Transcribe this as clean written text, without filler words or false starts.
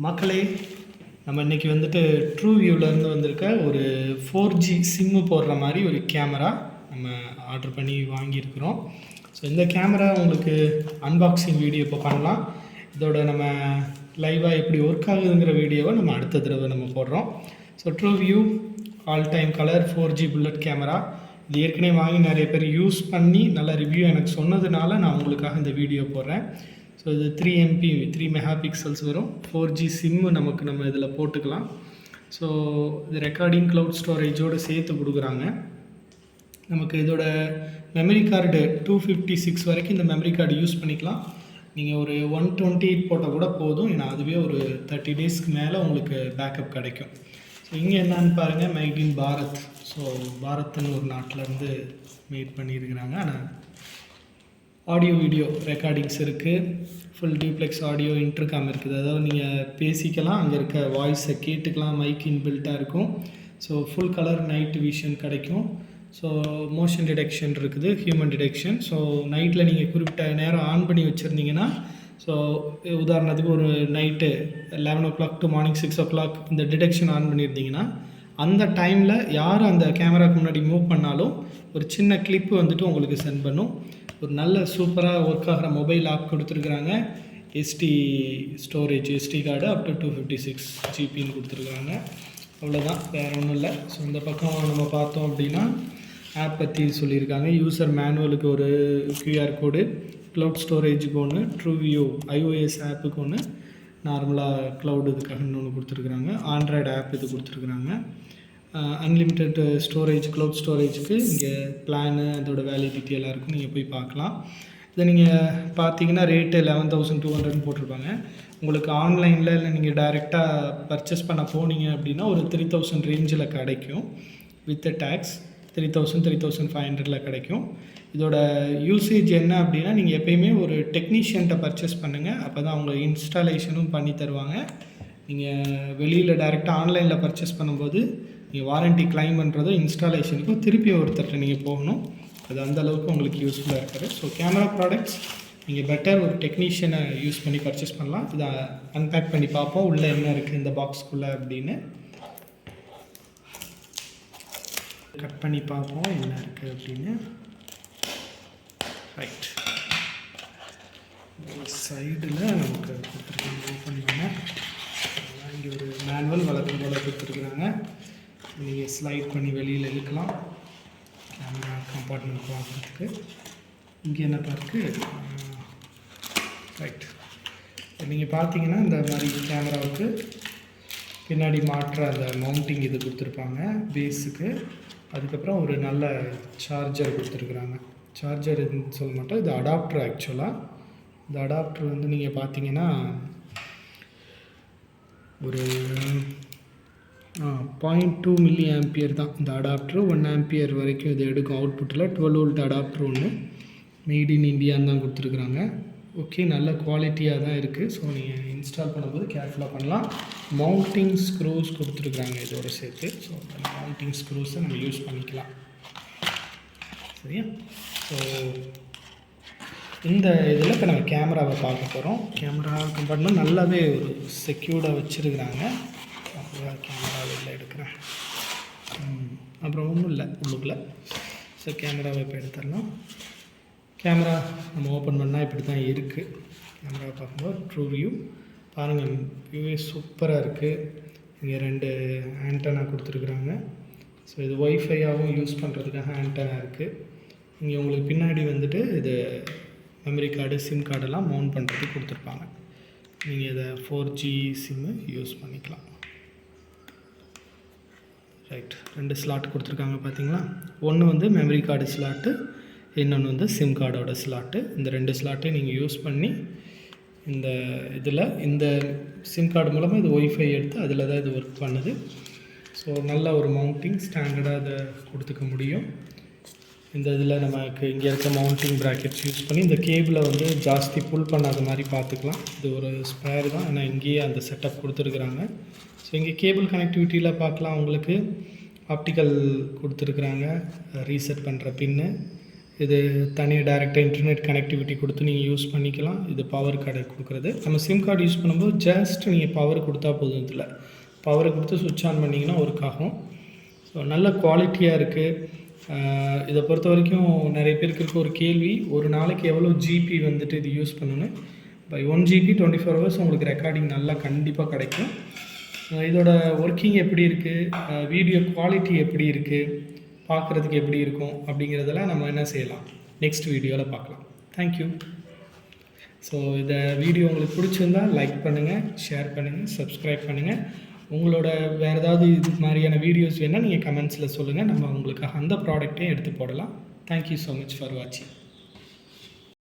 மக்களே, நம்ம இன்றைக்கி வந்துட்டு ட்ரூ வியூவிலேருந்து வந்திருக்க ஒரு 4G சிம்மு போடுற மாதிரி ஒரு கேமரா நம்ம ஆர்டர் பண்ணி வாங்கியிருக்கிறோம். ஸோ இந்த கேமரா உங்களுக்கு அன்பாக்சிங் வீடியோ இப்போ பண்ணலாம். இதோட நம்ம லைவாக எப்படி ஒர்க் ஆகுதுங்கிற வீடியோவை நம்ம அடுத்த தடவை நம்ம போடுறோம். So true view all time colour 4G bullet camera. இது ஏற்கனவே வாங்கி நிறைய பேர் யூஸ் பண்ணி நல்ல ரிவ்யூ எனக்கு சொன்னதுனால நான் உங்களுக்காக இந்த வீடியோ போடுறேன். ஸோ இது 3MP 3 மெகா பிக்சல்ஸ் வரும். 4G சிம்மு நம்ம இதில் போட்டுக்கலாம். ஸோ இது ரெக்கார்டிங் க்ளவுட் ஸ்டோரேஜோடு சேர்த்து கொடுக்குறாங்க. நமக்கு இதோட மெமரி கார்டு 256 வரைக்கும் இந்த மெமரி கார்டு யூஸ் பண்ணிக்கலாம். நீங்கள் ஒரு 128 போட்டால் கூட போதும், ஏன்னா அதுவே ஒரு 30 டேஸ்க்கு மேலே உங்களுக்கு பேக்கப் கிடைக்கும். ஸோ இங்கே என்னன்னு பாருங்கள், மேட் இன் பாரத். ஸோ பாரத்னு ஒரு நாட்டிலேருந்து மேட் பண்ணியிருக்கிறாங்க. ஆனால் ஆடியோ வீடியோ ரெக்கார்டிங்ஸ் இருக்குது. ஃபுல் டியூப்ளெக்ஸ் ஆடியோ இன்டர்காம் இருக்குது. அதாவது நீங்கள் பேசிக்கலாம், அங்கே இருக்க வாய்ஸை கேட்டுக்கலாம், மைக் இன்பில்ட்டாக இருக்கும். So full colour night vision கிடைக்கும். ஸோ மோஷன் டிடெக்ஷன் இருக்குது, ஹியூமன் டிடெக்ஷன். ஸோ நைட்டில் நீங்கள் குறிப்பிட்ட நேரம் ஆன் பண்ணி வச்சுருந்தீங்கன்னா, ஸோ உதாரணத்துக்கு ஒரு night 11 o'clock to morning 6 o'clock இந்த டிடெக்ஷன் ஆன் பண்ணியிருந்தீங்கன்னா, அந்த டைமில் யார் அந்த கேமராவுக்கு முன்னாடி மூவ் பண்ணாலும் ஒரு சின்ன கிளிப்பு வந்துட்டு உங்களுக்கு சென்ட் பண்ணும். ஒரு நல்ல சூப்பராக ஒர்க் ஆகிற மொபைல் ஆப் கொடுத்துருக்குறாங்க. SD storage, SD card up to 256 ஜிபின்னு கொடுத்துருக்குறாங்க. அவ்வளோதான், வேறு ஒன்றும் இல்லை. ஸோ இந்த பக்கம் நம்ம பார்த்தோம் அப்படின்னா ஆப் பற்றி சொல்லியிருக்காங்க. யூசர் மேனுவலுக்கு ஒரு QR கோடு, க்ளவுட் ஸ்டோரேஜுக்கு ஒன்று, ட்ரூ வியூ iOS ஆப்புக்கு ஒன்று, நார்மலாக க்ளவுட் இதுக்காக இன்னொன்று கொடுத்துருக்குறாங்க. ஆண்ட்ராய்டு ஆப் இது கொடுத்துருக்குறாங்க. அன்லிமிட்டெட் ஸ்டோரேஜ், க்ளவுட் ஸ்டோரேஜுக்கு இங்கே பிளானு அதோட வேலிடிட்டி எல்லாம் இருக்கும், நீங்கள் போய் பார்க்கலாம். இதை நீங்கள் பார்த்தீங்கன்னா ரேட்டு 11,200 போட்டிருப்பாங்க. உங்களுக்கு ஆன்லைனில் இல்லை நீங்கள் டைரெக்டாக பர்ச்சேஸ் பண்ண போனீங்க அப்படின்னா ஒரு 3,000 ரேஞ்சில் கிடைக்கும். வித் டேக்ஸ் 3,500 கிடைக்கும். இதோட யூசேஜ் என்ன அப்படின்னா, நீங்கள் எப்பயுமே ஒரு டெக்னீஷியன்ட்ட பர்ச்சேஸ் பண்ணுங்கள், அப்போ தான் அவங்க இன்ஸ்டாலேஷனும் பண்ணி தருவாங்க. நீங்கள் வெளியில் டைரெக்டாக ஆன்லைனில் பர்ச்சேஸ் பண்ணும்போது நீங்கள் வாரண்ட்டி கிளைம் பண்ணுறதோ இன்ஸ்டாலேஷனுக்கும் திருப்பி ஒருத்தர்கிட்ட நீங்கள் போகணும். அது அந்தளவுக்கு உங்களுக்கு யூஸ்ஃபுல்லாக இருக்குது. ஸோ கேமரா ப்ராடக்ட்ஸ் நீங்கள் பெட்டர் ஒரு டெக்னீஷியனை யூஸ் பண்ணி பர்ச்சேஸ் பண்ணலாம். இதை அன்பேக் பண்ணி பார்ப்போம் உள்ளே என்ன இருக்குது இந்த பாக்ஸ்க்குள்ளே அப்படின்னு. கட் பண்ணி பார்ப்போம் என்ன இருக்குது அப்படின்னு. ரைட், சைடில் நமக்கு கொடுத்துருக்காங்க, ஓப்பன் பண்ண இங்கே ஒரு மேனுவல் வழக்கம் போல் கொடுத்துருக்குறாங்க. நீங்கள் ஸ்லைட் பண்ணி வெளியில் இழுக்கலாம் கேமரா கம்பார்ட்மெண்ட் பார்க்குறதுக்கு. இங்கே என்ன இருக்குது, ரைட், நீங்கள் பார்த்தீங்கன்னா இந்த மாதிரி கேமராவுக்கு பின்னாடி மாற்ற அந்த மவுண்டிங் இது கொடுத்துருப்பாங்க பேஸுக்கு. அதுக்கப்புறம் ஒரு நல்ல சார்ஜர் கொடுத்துருக்குறாங்க. சார்ஜர் இதுன்னு சொல்ல மாட்டோம், இது அடாப்டர். ஆக்சுவலாக இந்த அடாப்டர் வந்து நீங்கள் பார்த்தீங்கன்னா ஒரு 0.2 mA தான் இந்த அடாப்டர். 1 ஆம்பியர் வரைக்கும் இது எடுக்கும் அவுட்புட்டில். 12 volt அடாப்டர் ஒன்று, மேட் இன் இந்தியான்னு தான் கொடுத்துருக்குறாங்க. ஓகே, நல்ல குவாலிட்டியாக தான் இருக்குது. ஸோ நீங்கள் இன்ஸ்டால் பண்ணும்போது கேர்ஃபுல்லாக பண்ணலாம். மவுண்டிங் ஸ்க்ரூஸ் கொடுத்துருக்குறாங்க இதோட சேர்த்து. ஸோ அந்த மவுண்டிங் ஸ்க்ரூஸை நம்ம யூஸ் பண்ணிக்கலாம். சரியா? ஸோ இந்த இதில் இப்போ நம்ம கேமராவை பார்க்க போகிறோம். கேமரா கம்பார்ட்மெண்ட் நல்லாவே ஒரு செக்யூர்டாக வச்சுருக்குறாங்க. அப்புறம் கேமரா வெளில எடுக்கிறேன். அப்புறம் ஒன்றும் இல்லை உள்ளுக்குள்ளே. ஸோ கேமராவை இப்போ எடுத்துடலாம். கேமரா நம்ம ஓப்பன் பண்ணால் இப்படி தான் இருக்குது. கேமரா பார்க்கும்போது ட்ரூ வியூ பாருங்கள், வியூவே சூப்பராக இருக்குது. இங்கே 2 ஆண்டனா கொடுத்துருக்குறாங்க. ஸோ இது ஒய்ஃபையாகவும் யூஸ் பண்ணுறதுக்காக ஆண்டனா இருக்குது. இங்கே உங்களுக்கு பின்னாடி வந்துட்டு இது மெமரி கார்டு, சிம் கார்டெல்லாம் மவுண்ட் பண்ணுறதுக்கு கொடுத்துருப்பாங்க. நீங்கள் இதை 4G சிம்மு யூஸ் பண்ணிக்கலாம். ரைட், 2 ஸ்லாட் கொடுத்துருக்காங்க பார்த்தீங்களா. ஒன்று வந்து மெமரி கார்டு ஸ்லாட்டு, இன்னொன்று வந்து சிம் கார்டோட ஸ்லாட்டு. இந்த 2 ஸ்லாட்டையும் நீங்கள் யூஸ் பண்ணி இந்த இதில் இந்த சிம் கார்டு மூலமாக இது ஒய்ஃபை எடுத்து அதில் தான் இது ஒர்க் பண்ணுது. ஸோ நல்ல ஒரு மவுண்டிங் ஸ்டாண்டர்டாக அதை கொடுத்துக்க முடியும். இந்த இதில் நமக்கு இங்கே இருக்க மவுண்டிங் ப்ராக்கெட்ஸ் யூஸ் பண்ணி இந்த கேபிளை வந்து ஜாஸ்தி புல் பண்ணாத மாதிரி பார்த்துக்கலாம். இது ஒரு ஸ்பேர் தான், ஆனால் இங்கேயே அந்த செட்டப் கொடுத்துருக்குறாங்க. ஸோ இங்கே கேபிள் கனெக்டிவிட்டியில் பார்க்கலாம், உங்களுக்கு ஆப்டிக்கல் கொடுத்துருக்குறாங்க, ரீசெட் பண்ணுற பின்னு. இது தனியாக டைரெக்டாக இன்டர்நெட் கனெக்டிவிட்டி கொடுத்து நீங்கள் யூஸ் பண்ணிக்கலாம். இது பவர் கார்டு கொடுக்குறது. நம்ம சிம் கார்டு யூஸ் பண்ணும்போது ஜஸ்ட் நீங்கள் பவர் கொடுத்தா போதும். இதில் பவரை கொடுத்து சுவிட்ச் ஆன் பண்ணிங்கன்னா ஒர்க் ஆகும். ஸோ நல்ல குவாலிட்டியாக இருக்குது. இதை பொறுத்த வரைக்கும் நிறைய பேருக்கு இருக்க ஒரு கேள்வி, ஒரு நாளைக்கு எவ்வளோ ஜிபி வந்துட்டு இது யூஸ் பண்ணணும். பை 1 GB 24 hours உங்களுக்கு ரெக்கார்டிங் நல்லா கண்டிப்பாக கிடைக்கும். இதோட ஒர்க்கிங் எப்படி இருக்குது, வீடியோ குவாலிட்டி எப்படி இருக்குது, பார்க்குறதுக்கு எப்படி இருக்கும் அப்படிங்கிறதெல்லாம் நம்ம என்ன செய்யலாம், நெக்ஸ்ட் வீடியோவில் பார்க்கலாம். தேங்க்யூ. ஸோ இந்த வீடியோ உங்களுக்கு பிடிச்சிருந்தா லைக் பண்ணுங்கள், ஷேர் பண்ணுங்கள், சப்ஸ்கிரைப் பண்ணுங்கள். உங்களோட வேறு ஏதாவது இது மாதிரியான வீடியோஸ் வேணால் நீங்கள் கமெண்ட்ஸில் சொல்லுங்கள். நம்ம உங்களுக்காக அந்த ப்ராடக்ட்டையும் எடுத்து போடலாம். தேங்க்யூ ஸோ மச் ஃபார் வாட்சிங்.